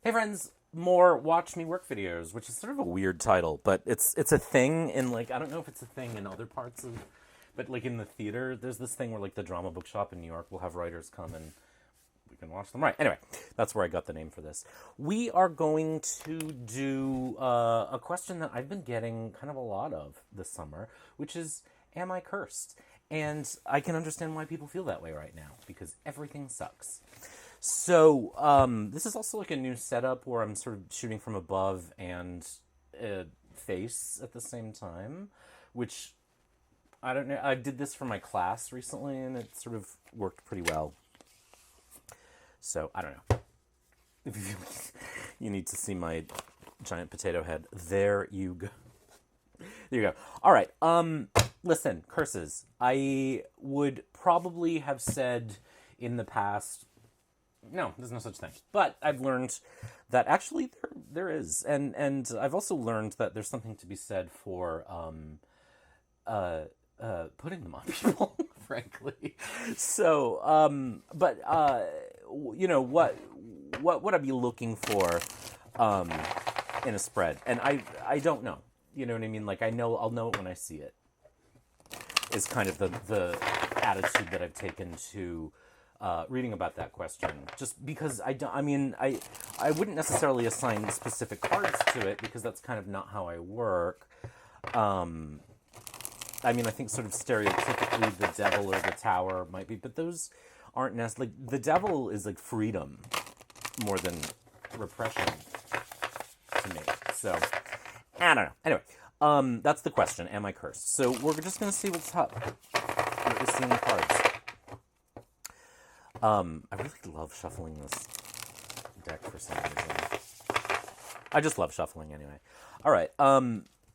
Hey friends, more Watch Me Work videos, which is sort of a weird title, but it's a thing in like I don't know if it's a thing in other parts of, but like in the theater, there's this thing where like the drama bookshop in New York will have writers come and we can watch them. Right. Anyway, that's where I got the name for this. We are going to do a question that I've been getting kind of a lot of this summer, which is, am I cursed? And I can understand why people feel that way right now because everything sucks. So this is also like a new setup where I'm sort of shooting from above and face at the same time, which I don't know. I did this for my class recently, and it sort of worked pretty well. So I don't know. If you need to see my giant potato head, there you go. There you go. All right. Listen, curses. I would probably have said in the past, no, there's no such thing. But I've learned that actually there is, and I've also learned that there's something to be said for putting them on people, frankly. So, but you know what would I be looking for in a spread? And I don't know. You know what I mean? Like I'll know it when I see it. Is kind of the attitude that I've taken to reading about that question, just because I wouldn't necessarily assign specific cards to it because that's kind of not how I work. I think sort of stereotypically the devil or the tower might be, but those aren't necessarily, like, the devil is like freedom more than repression to me. So, I don't know. Anyway, that's the question. Am I cursed? So we're just going to see what's up. What we see in the cards. I really love shuffling this deck for some reason. I just love shuffling anyway. All right.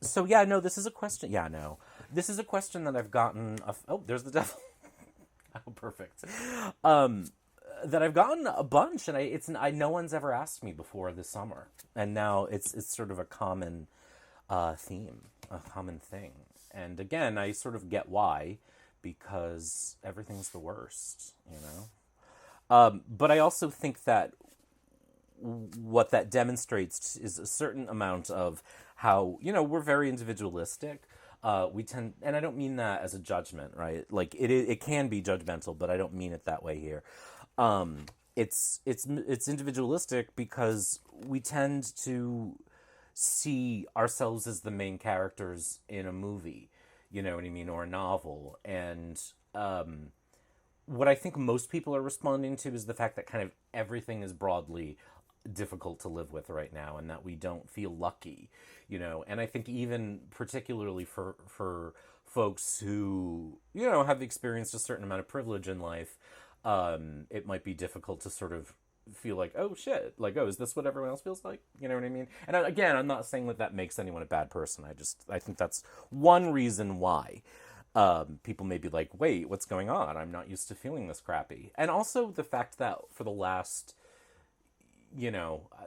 So yeah, no, this is a question. Yeah, no, this is a question that I've gotten. Oh, there's the devil. Oh, perfect. That I've gotten a bunch, and no one's ever asked me before this summer, and now it's sort of a common theme, a common thing. And again, I sort of get why, because everything's the worst, you know. But I also think that what that demonstrates is a certain amount of how, we're very individualistic. We tend, and I don't mean that as a judgment, right? Like it can be judgmental, but I don't mean it that way here. It's individualistic because we tend to see ourselves as the main characters in a movie, you know what I mean, or a novel. And what I think most people are responding to is the fact that kind of everything is broadly difficult to live with right now, and that we don't feel lucky, And I think even particularly for folks who have experienced a certain amount of privilege in life, it might be difficult to sort of feel like, oh shit, like, oh, is this what everyone else feels like? You know what I mean? And again, I'm not saying that makes anyone a bad person. I think that's one reason why people may be like, wait, what's going on? I'm not used to feeling this crappy. And also the fact that for the last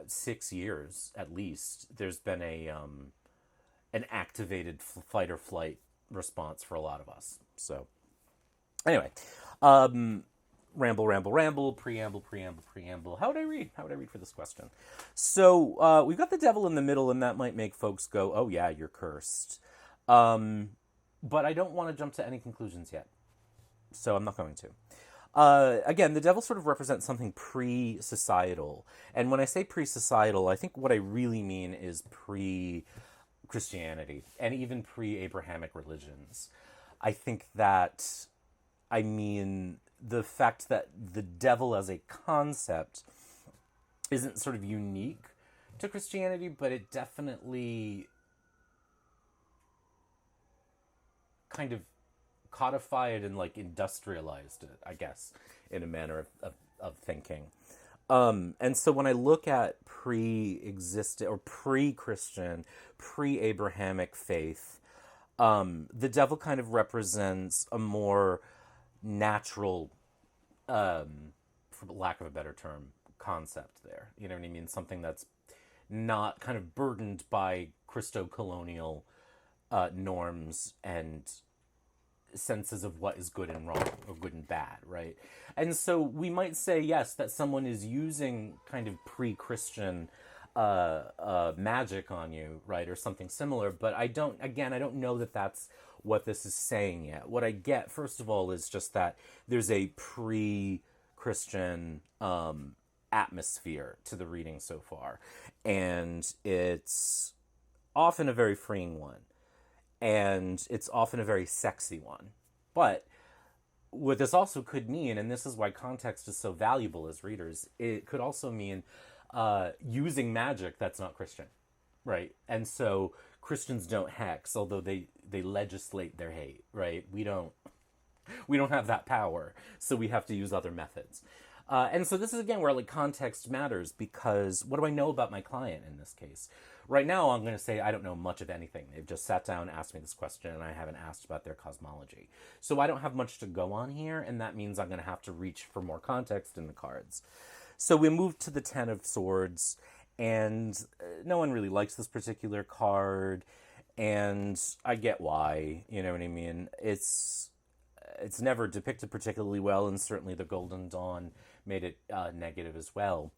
6 years at least, there's been an activated fight or flight response for a lot of us. So anyway, ramble, preamble. How would I read for this question? So we've got the devil in the middle, and that might make folks go, oh yeah, you're cursed. But I don't want to jump to any conclusions yet, so I'm not going to. Again, the devil sort of represents something pre-societal. And when I say pre-societal, I think what I really mean is pre-Christianity and even pre-Abrahamic religions. I think that, I mean, the fact that the devil as a concept isn't sort of unique to Christianity, but it definitely kind of codified and like industrialized it, I guess, in a manner of thinking. And so when I look at pre-existent or pre-Christian, pre-Abrahamic faith, the devil kind of represents a more natural, for lack of a better term, concept there. You know what I mean? Something that's not kind of burdened by Christo-colonial norms and senses of what is good and wrong or good and bad, right? And so we might say, yes, that someone is using kind of pre-Christian magic on you, right, or something similar, but I don't know that that's what this is saying yet. What I get, first of all, is just that there's a pre-Christian atmosphere to the reading so far, and it's often a very freeing one, and it's often a very sexy one. But what this also could mean, and this is why context is so valuable as readers, it could also mean using magic that's not Christian, right? And so Christians don't hex, although they legislate their hate, right? We don't have that power, so we have to use other methods. And so this is, again, where like context matters, because what do I know about my client in this case? Right now, I'm going to say I don't know much of anything. They've just sat down, asked me this question, and I haven't asked about their cosmology. So I don't have much to go on here, and that means I'm going to have to reach for more context in the cards. So we move to the Ten of Swords, and no one really likes this particular card, and I get why, you know what I mean? It's never depicted particularly well, and certainly the Golden Dawn made it negative as well.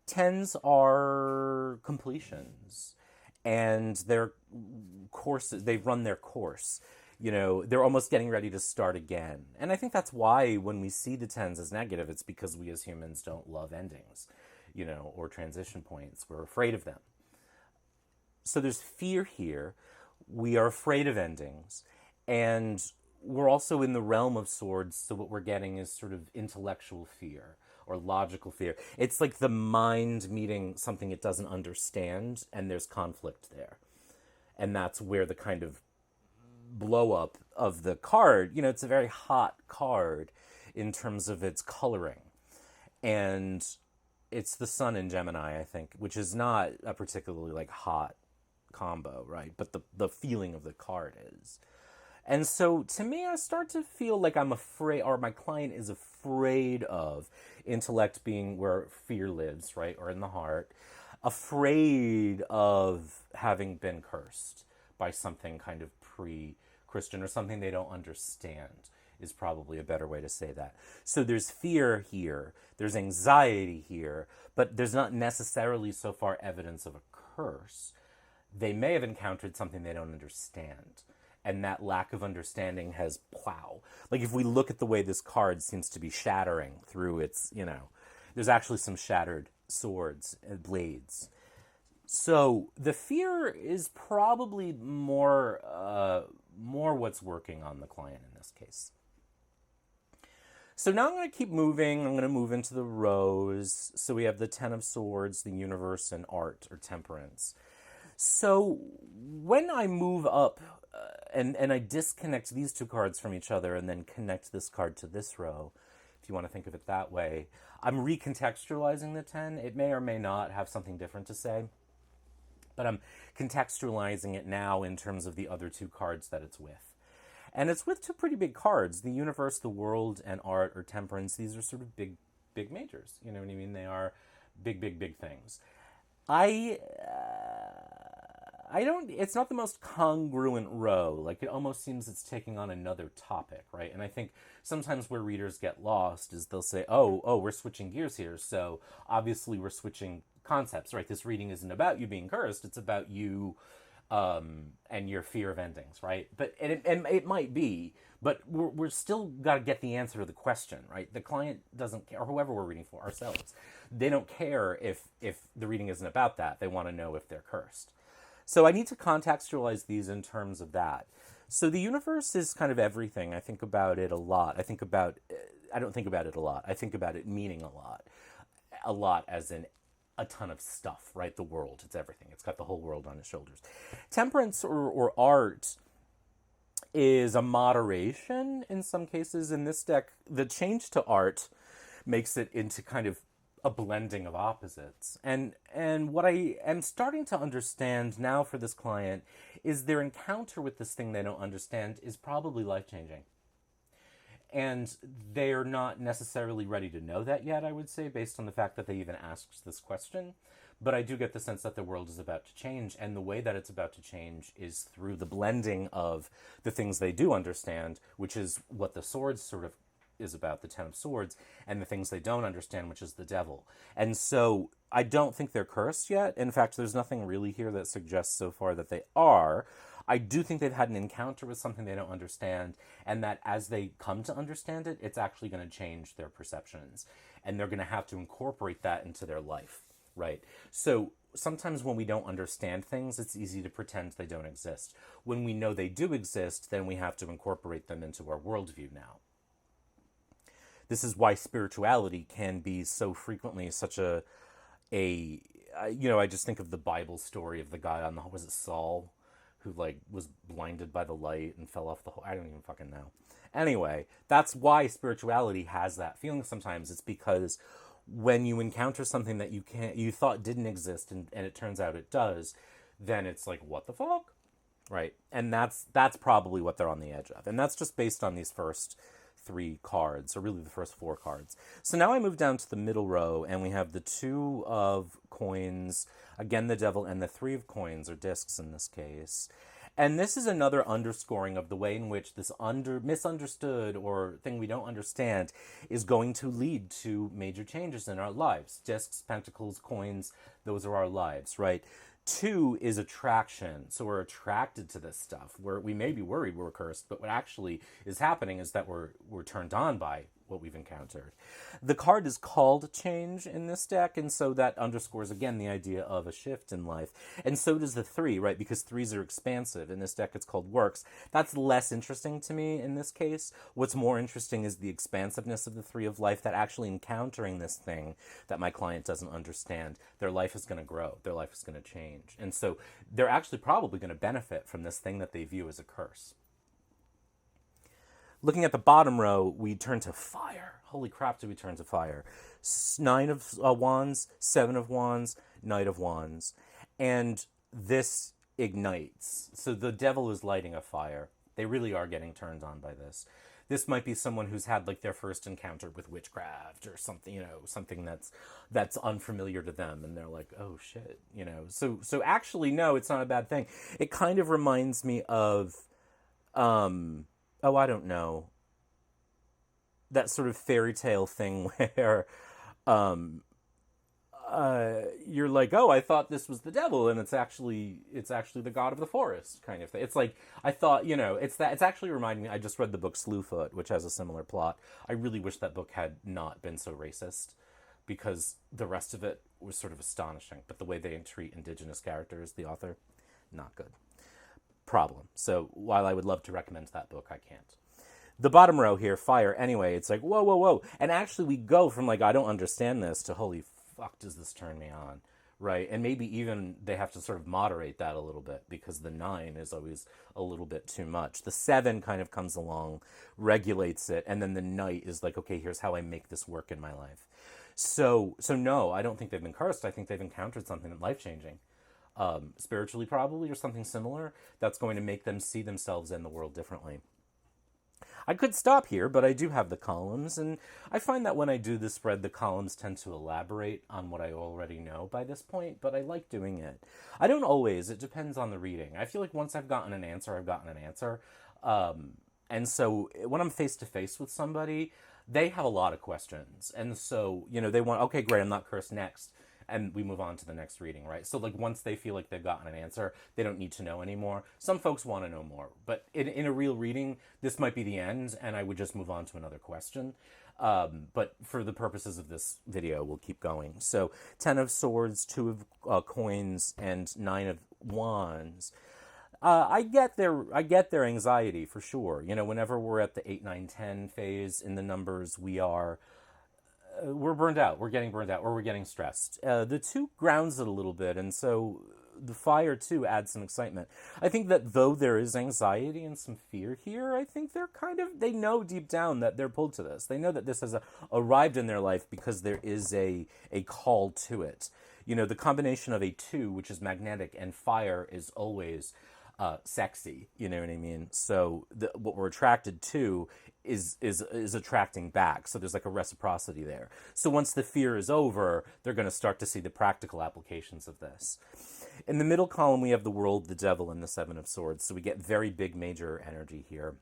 Tens are completions, and their courses, they've run their course. You know, they're almost getting ready to start again. And I think that's why when we see the tens as negative, it's because we as humans don't love endings, you know, or transition points. We're afraid of them. So there's fear here. We are afraid of endings. And we're also in the realm of swords, so what we're getting is sort of intellectual fear or logical fear. It's like the mind meeting something it doesn't understand, and there's conflict there. And that's where the kind of blow up of the card, you know, it's a very hot card in terms of its coloring. And it's the sun in Gemini, I think, which is not a particularly like hot combo, right? But the feeling of the card is. And so to me, I start to feel like I'm afraid, or my client is afraid of intellect being where fear lives, right? Or in the heart, afraid of having been cursed by something kind of pre-Christian or something they don't understand is probably a better way to say that. So there's fear here, there's anxiety here, but there's not necessarily so far evidence of a curse. They may have encountered something they don't understand. And that lack of understanding has, wow. Like if we look at the way this card seems to be shattering through its, you know, there's actually some shattered swords and blades. So the fear is probably more what's working on the client in this case. So now I'm going to keep moving. I'm going to move into the rows. So we have the Ten of Swords, the universe, and art or temperance. So when I move up and I disconnect these two cards from each other and then connect this card to this row, if you want to think of it that way, I'm recontextualizing the 10. It may or may not have something different to say, but I'm contextualizing it now in terms of the other two cards that it's with. And it's with two pretty big cards, the universe, the world, and art or temperance. These are sort of big majors. You know what I mean? They are big things. It's not the most congruent row. Like, it almost seems it's taking on another topic, right? And I think sometimes where readers get lost is they'll say, oh, we're switching gears here. So obviously we're switching concepts, right? This reading isn't about you being cursed. It's about you and your fear of endings, right? But it might be, but we're still got to get the answer to the question, right? The client doesn't care, or whoever we're reading for, ourselves. They don't care if the reading isn't about that. They want to know if they're cursed. So I need to contextualize these in terms of that. So the universe is kind of everything. I think about it a lot. I don't think about it a lot. I think about it meaning a lot. A lot as in a ton of stuff, right? The world, it's everything. It's got the whole world on its shoulders. Temperance or art is a moderation in some cases. In this deck, the change to art makes it into kind of a blending of opposites. And what I am starting to understand now for this client is their encounter with this thing they don't understand is probably life-changing. And they're not necessarily ready to know that yet, I would say, based on the fact that they even asked this question. But I do get the sense that the world is about to change, and the way that it's about to change is through the blending of the things they do understand, which is what the swords sort of is about, the Ten of Swords, and the things they don't understand, which is the devil. And so I don't think they're cursed yet. In fact, there's nothing really here that suggests so far that they are. I do think they've had an encounter with something they don't understand, and that as they come to understand it, it's actually going to change their perceptions, and they're going to have to incorporate that into their life, right? So sometimes when we don't understand things, it's easy to pretend they don't exist. When we know they do exist, then we have to incorporate them into our worldview now. This is why spirituality can be so frequently such a I just think of the Bible story of the guy on was it Saul, who like was blinded by the light and fell off the I don't even fucking know. Anyway, that's why spirituality has that feeling sometimes. It's because when you encounter something that you thought didn't exist and it turns out it does, then it's like, what the fuck? Right? And that's probably what they're on the edge of. And that's just based on these first 3 cards, or really the first 4 cards. So now I move down to the middle row, and we have the 2 of coins, again the devil, and the 3 of coins, or discs in this case. And this is another underscoring of the way in which this misunderstood or thing we don't understand is going to lead to major changes in our lives. Discs, pentacles, coins, those are our lives, right? 2 is attraction. So we're attracted to this stuff. We may be worried we're cursed, but what actually is happening is that we're turned on by what we've encountered. The card is called Change in this deck, and so that underscores, again, the idea of a shift in life. And so does the 3, right? Because 3s are expansive. In this deck, it's called Works. That's less interesting to me in this case. What's more interesting is the expansiveness of the 3 of life, that actually encountering this thing that my client doesn't understand, their life is going to grow. Their life is going to change. And so they're actually probably going to benefit from this thing that they view as a curse. Looking at the bottom row, we turn to fire. Holy crap, do we turn to fire. 9 of Wands, 7 of Wands, Knight of Wands. And this ignites. So the devil is lighting a fire. They really are getting turned on by this. This might be someone who's had like their first encounter with witchcraft or something, something that's unfamiliar to them, and they're like, oh shit, So actually, no, it's not a bad thing. It kind of reminds me of I don't know, that sort of fairy tale thing where you're like, oh, I thought this was the devil, and it's actually the god of the forest kind of thing. It's like, I thought, it's actually reminding me, I just read the book Slewfoot, which has a similar plot. I really wish that book had not been so racist, because the rest of it was sort of astonishing, but the way they treat indigenous characters, the author, not good. Problem. So while I would love to recommend that book, I can't. The bottom row here, fire, anyway, it's like, whoa, whoa, whoa. And actually we go from like, I don't understand this, to holy fuck, does this turn me on, right? And maybe even they have to sort of moderate that a little bit, because the 9 is always a little bit too much. The 7 kind of comes along, regulates it, and then the Knight is like, okay, here's how I make this work in my life. So no, I don't think they've been cursed. I think they've encountered something life-changing. Spiritually probably, or something similar, that's going to make them see themselves and the world differently. I could stop here, but I do have the columns, and I find that when I do the spread, the columns tend to elaborate on what I already know by this point, but I like doing it. I don't always. It depends on the reading. I feel like once I've gotten an answer, I've gotten an answer. And so when I'm face-to-face with somebody, they have a lot of questions. And so, they want, okay, great, I'm not cursed, next. And we move on to the next reading, right? So like once they feel like they've gotten an answer, they don't need to know anymore. Some folks want to know more, but in a real reading, this might be the end, and I would just move on to another question. But for the purposes of this video, we'll keep going. So 10 of Swords, 2 of coins, and 9 of Wands. I get their anxiety for sure. Whenever we're at the 8, 9, 10 phase in the numbers, we're burned out. We're getting burned out, or we're getting stressed. The 2 grounds it a little bit, and so the fire too adds some excitement. I think that though there is anxiety and some fear here, I think they know deep down that they're pulled to this. They know that this has arrived in their life because there is a call to it. The combination of a 2, which is magnetic, and fire is always sexy. You know what I mean? So what we're attracted to is attracting back. So there's like a reciprocity there. So once the fear is over, they're going to start to see the practical applications of this. In the middle column, we have the world, the devil, and the Seven of Swords. So we get very big major energy here.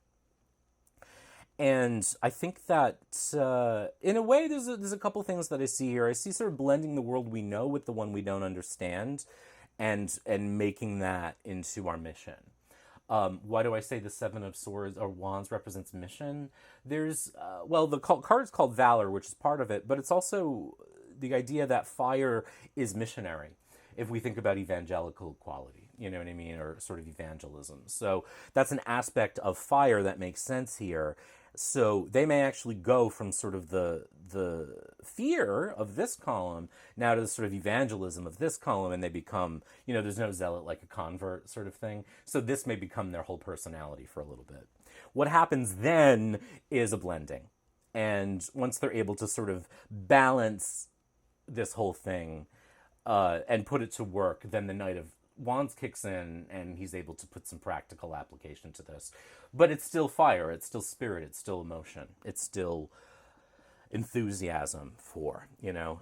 And I think that, in a way, there's a couple things that I see here. I see sort of blending the world we know with the one we don't understand, and making that into our mission. Why do I say the Seven of Swords or Wands represents mission? There's, the card is called Valor, which is part of it, but it's also the idea that fire is missionary, if we think about evangelical quality, you know what I mean, or sort of evangelism. So that's an aspect of fire that makes sense here. So they may actually go from sort of the fear of this column now to the sort of evangelism of this column, and they become, there's no zealot like a convert sort of thing. So this may become their whole personality for a little bit. What happens then is a blending. And once they're able to sort of balance this whole thing and put it to work, then the Knight of Wands kicks in, and he's able to put some practical application to this. But it's still fire, it's still spirit, it's still emotion, it's still enthusiasm for,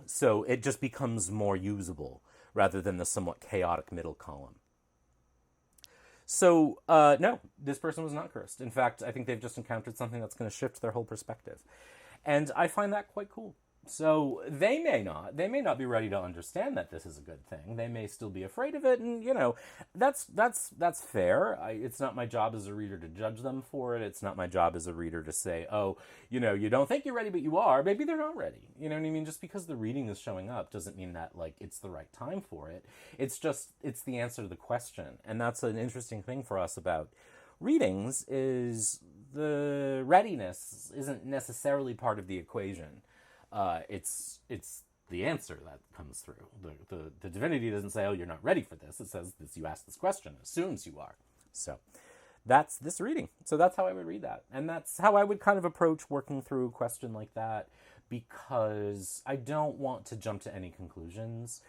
So it just becomes more usable rather than the somewhat chaotic middle column. So, no, this person was not cursed. In fact, I think they've just encountered something that's going to shift their whole perspective. And I find that quite cool. So they may not be ready to understand that this is a good thing. They may still be afraid of it, and that's fair. It's not my job as a reader to judge them for it. It's not my job as a reader to say, oh, you don't think you're ready, but you are. Maybe they're not ready. You know what I mean? Just because the reading is showing up doesn't mean that it's the right time for it. It's the answer to the question, and that's an interesting thing for us about readings is the readiness isn't necessarily part of the equation. It's the answer that comes through. The divinity doesn't say, oh, you're not ready for this. It says this, you ask this question, assumes you are. So that's this reading. So that's how I would read that. And that's how I would kind of approach working through a question like that, because I don't want to jump to any conclusions.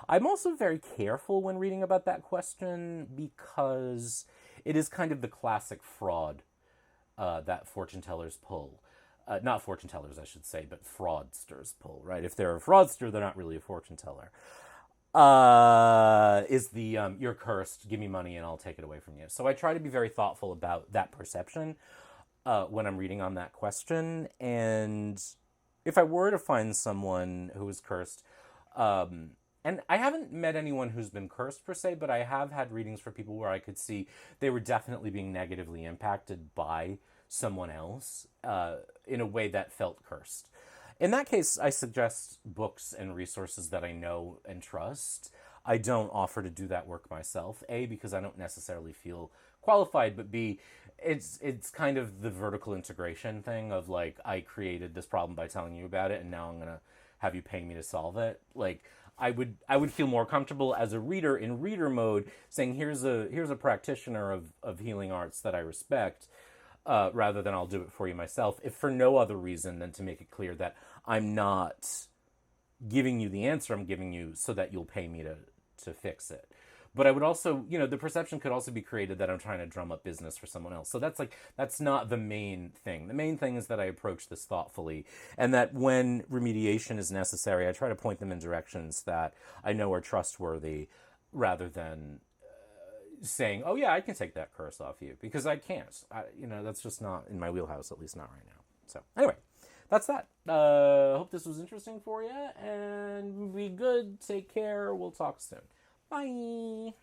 I'm also very careful when reading about that question because it is kind of the classic fraud that fortune tellers pull. Not fortune tellers, I should say, but fraudsters pull, right? If they're a fraudster, they're not really a fortune teller. Is the, you're cursed, give me money and I'll take it away from you. So I try to be very thoughtful about that perception when I'm reading on that question. And if I were to find someone who is cursed, and I haven't met anyone who's been cursed per se, but I have had readings for people where I could see they were definitely being negatively impacted by someone else in a way that felt cursed. In that case, I suggest books and resources that I know and trust. I don't offer to do that work myself. A, because I don't necessarily feel qualified, but B, it's kind of the vertical integration thing of I created this problem by telling you about it, and now I'm gonna have you pay me to solve it. I would feel more comfortable as a reader in reader mode saying here's a practitioner of healing arts that I respect. Rather than I'll do it for you myself, if for no other reason than to make it clear that I'm not giving you the answer, I'm giving you so that you'll pay me to fix it. But I would also, the perception could also be created that I'm trying to drum up business for someone else. So that's not the main thing. The main thing is that I approach this thoughtfully, and that when remediation is necessary, I try to point them in directions that I know are trustworthy, rather than saying, oh yeah, I can take that curse off you, because I can't. That's just not in my wheelhouse, at least not right now. So anyway, that's that. Hope this was interesting for you, and be good. Take care. We'll talk soon. Bye.